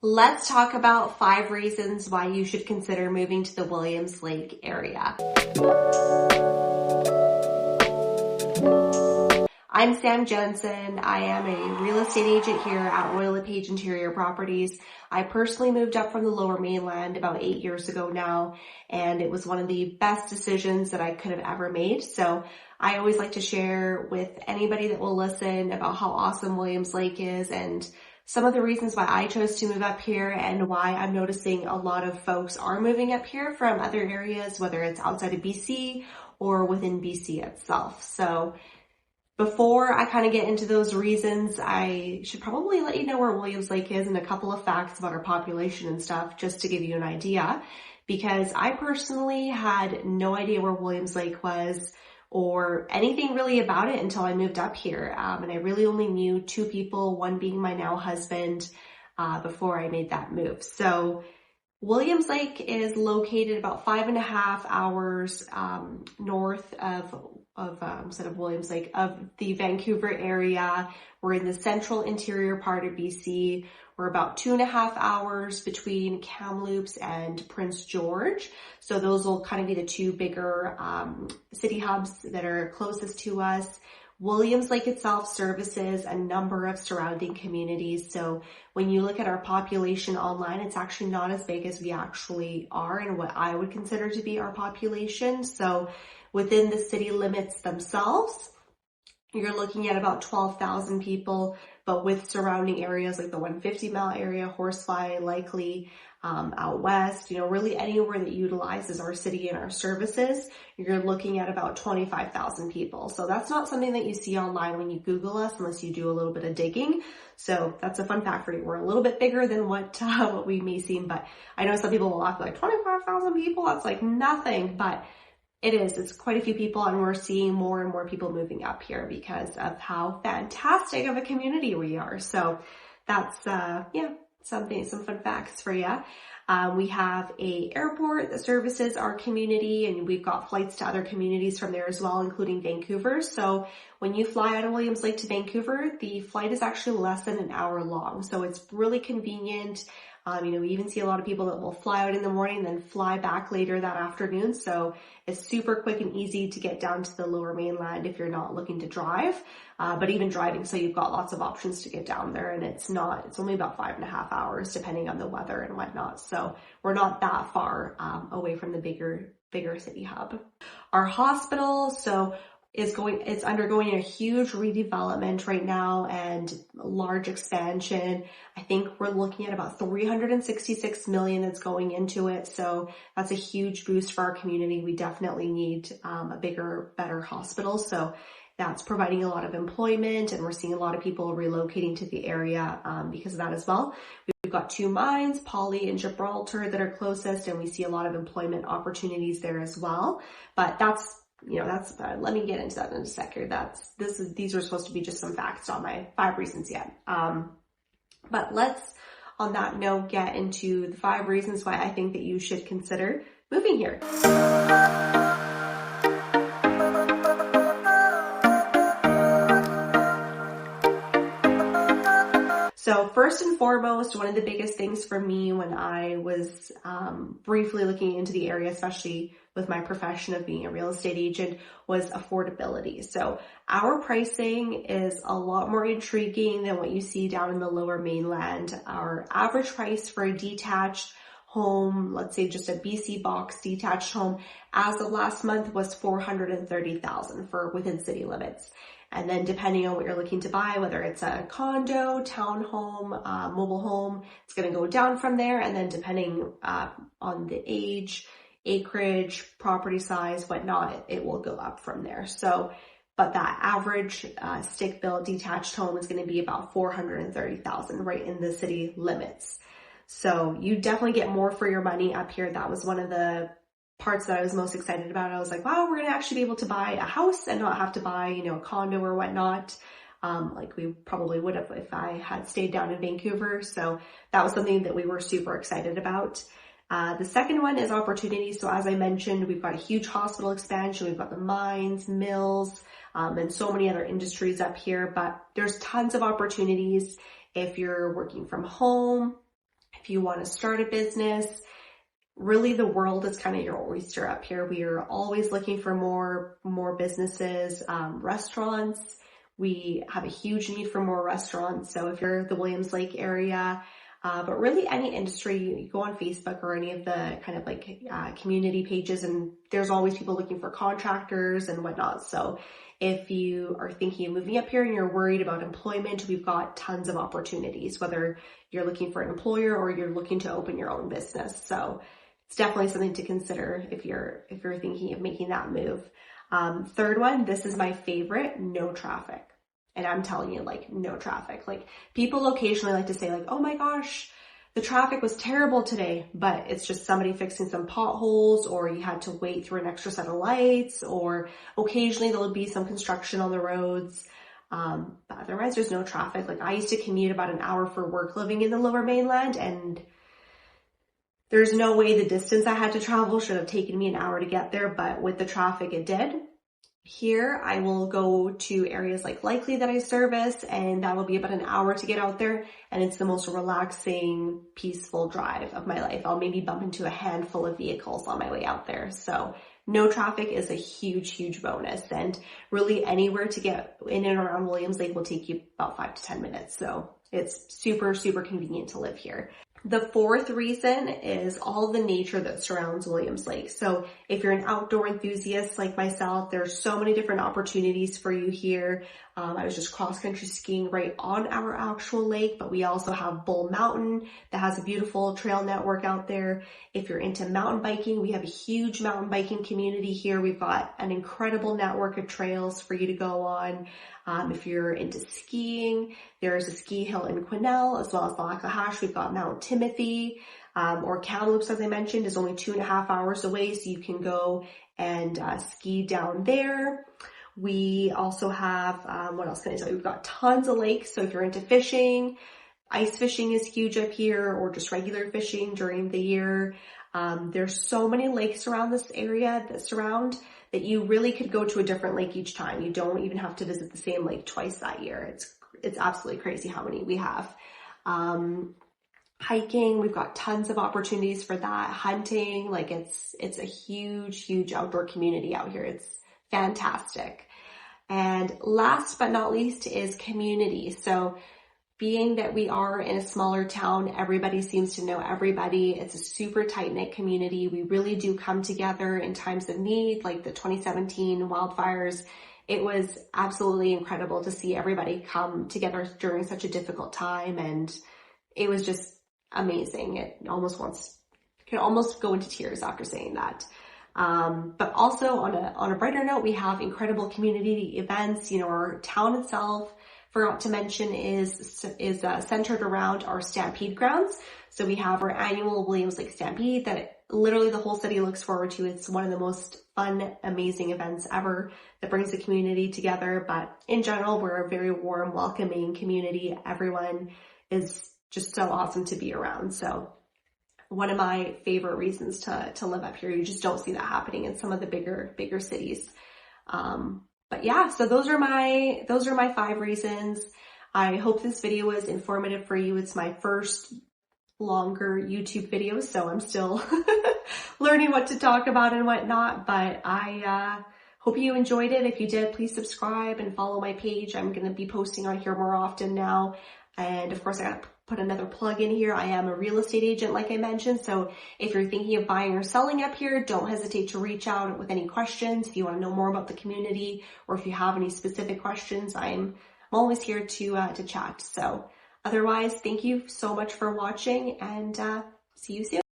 Let's talk about 5 reasons why you should consider moving to the Williams Lake area. I'm Jensen. I am a real estate agent here at Royal LePage Interior Properties. I personally moved up from the Lower Mainland about 8 years ago now, and it was one of the best decisions that I could have ever made. So I always like to share with anybody that will listen about how awesome Williams Lake is and some of the reasons why I chose to move up here and why I'm noticing a lot of folks are moving up here from other areas, whether it's outside of BC or within BC itself. So before I kind of get into those reasons, I should probably let you know where Williams Lake is and a couple of facts about our population and stuff, just to give you an idea, because I personally had no idea where Williams Lake was or anything really about it until I moved up here. And I really only knew 2 people, one being my now husband, before I made that move. So Williams Lake is located about 5.5 hours north instead of Williams Lake, of the Vancouver area. We're in the central interior part of BC. We're about 2.5 hours between Kamloops and Prince George. So those will kind of be the 2 bigger city hubs that are closest to us. Williams Lake itself services a number of surrounding communities. So when you look at our population online, it's actually not as big as we actually are and what I would consider to be our population. So within the city limits themselves, you're looking at about 12,000 people, but with surrounding areas like the 150-mile area, Horsefly, likely out west, really anywhere that utilizes our city and our services, you're looking at about 25,000 people. So that's not something that you see online when you Google us unless you do a little bit of digging. So that's a fun fact for you. We're a little bit bigger than what we may seem, but I know some people will laugh like 25,000 people. That's like nothing, but it's quite a few people, and we're seeing more and more people moving up here because of how fantastic of a community we are. So that's, some fun facts for you. We have a airport that services our community, and we've got flights to other communities from there as well, including Vancouver. So when you fly out of Williams Lake to Vancouver, the flight is actually less than an hour long. So it's really convenient. We even see a lot of people that will fly out in the morning and then fly back later that afternoon. So it's super quick and easy to get down to the Lower Mainland if you're not looking to drive, but even driving. So you've got lots of options to get down there, and it's only about 5.5 hours depending on the weather and whatnot. So we're not that far away from the bigger city hub. Our hospital, it's undergoing a huge redevelopment right now and large expansion. I think we're looking at about $366 million that's going into it. So that's a huge boost for our community. We definitely need a bigger, better hospital. So that's providing a lot of employment, and we're seeing a lot of people relocating to the area because of that as well. We've got 2 mines, Poly and Gibraltar, that are closest, and we see a lot of employment opportunities there as well. But let me get into that in a second. These are supposed to be just some facts on my 5 reasons yet. But let's, on that note, get into the 5 reasons why I think that you should consider moving here. So first and foremost, one of the biggest things for me when I was briefly looking into the area, especially with my profession of being a real estate agent, was affordability. So our pricing is a lot more intriguing than what you see down in the Lower Mainland. Our average price for a detached home, let's say just a BC box detached home, as of last month was $430,000 for within city limits. And then depending on what you're looking to buy, whether it's a condo, townhome, mobile home, it's going to go down from there. And then depending on the age, acreage, property size, whatnot, it will go up from there. So, but that average stick-built detached home is going to be about $430,000 right in the city limits. So you definitely get more for your money up here. That was one of the parts that I was most excited about. I was like, wow, we're going to actually be able to buy a house and not have to buy, a condo or whatnot, like we probably would have if I had stayed down in Vancouver. So that was something that we were super excited about. The second one is opportunities. So as I mentioned, we've got a huge hospital expansion. We've got the mines, mills, and so many other industries up here, but there's tons of opportunities if you're working from home, if you want to start a business, really the world is kind of your oyster up here. We are always looking for more businesses, restaurants. We have a huge need for more restaurants. So if you're the Williams Lake area, but really any industry, you go on Facebook or any of the kind of like community pages, and there's always people looking for contractors and whatnot. So if you are thinking of moving up here and you're worried about employment, we've got tons of opportunities, whether you're looking for an employer or you're looking to open your own business. So it's definitely something to consider if you're thinking of making that move. Third one, this is my favorite, no traffic. And I'm telling you, like, no traffic. Like, people occasionally like to say like, oh my gosh, the traffic was terrible today, but it's just somebody fixing some potholes, or you had to wait through an extra set of lights, or occasionally there'll be some construction on the roads. But otherwise there's no traffic. Like, I used to commute about an hour for work living in the Lower Mainland, and there's no way the distance I had to travel should have taken me an hour to get there, but with the traffic it did. Here, I will go to areas like Likely that I service, and that will be about an hour to get out there, and it's the most relaxing, peaceful drive of my life. I'll maybe bump into a handful of vehicles on my way out there. So no traffic is a huge, huge bonus, and really anywhere to get in and around Williams Lake will take you about 5 to 10 minutes. So it's super, super convenient to live here. The fourth reason is all the nature that surrounds Williams Lake. So if you're an outdoor enthusiast like myself, there's so many different opportunities for you here. I was just cross-country skiing right on our actual lake, but we also have Bull Mountain that has a beautiful trail network out there. If you're into mountain biking, we have a huge mountain biking community here. We've got an incredible network of trails for you to go on. If you're into skiing, there's a ski hill in Quesnel, as well as Lacahash. We've got Mount Timothy, or Kamloops, as I mentioned, is only 2.5 hours away, so you can go and ski down there. We also have, what else can I tell you? We've got tons of lakes, so if you're into fishing, ice fishing is huge up here, or just regular fishing during the year. There's so many lakes around this area that you really could go to a different lake each time. You don't even have to visit the same lake twice that year. It's absolutely crazy how many we have. Hiking, we've got tons of opportunities for that. Hunting, like it's a huge, huge outdoor community out here. It's fantastic. And last but not least is community. So being that we are in a smaller town, everybody seems to know everybody. It's a super tight-knit community. We really do come together in times of need, like the 2017 wildfires. It was absolutely incredible to see everybody come together during such a difficult time, and it was just amazing. It can almost go into tears after saying that. But also on a brighter note, we have incredible community events. You know, our town itself, forgot to mention, is centered around our Stampede grounds. So we have our annual Williams Lake Stampede that literally the whole city looks forward to. It's one of the most fun, amazing events ever that brings the community together. But in general, we're a very warm, welcoming community. Everyone is just so awesome to be around. So one of my favorite reasons to live up here. You just don't see that happening in some of the bigger cities. But yeah, so those are my 5 reasons. I hope this video was informative for you. It's my first longer YouTube video, so I'm still learning what to talk about and whatnot, but I hope you enjoyed it. If you did, please subscribe and follow my page. I'm going to be posting on here more often now. And of course, I got to put another plug in here. I am a real estate agent, like I mentioned. So if you're thinking of buying or selling up here, don't hesitate to reach out with any questions. If you want to know more about the community, or if you have any specific questions, I'm always here to chat. So otherwise, thank you so much for watching, and see you soon.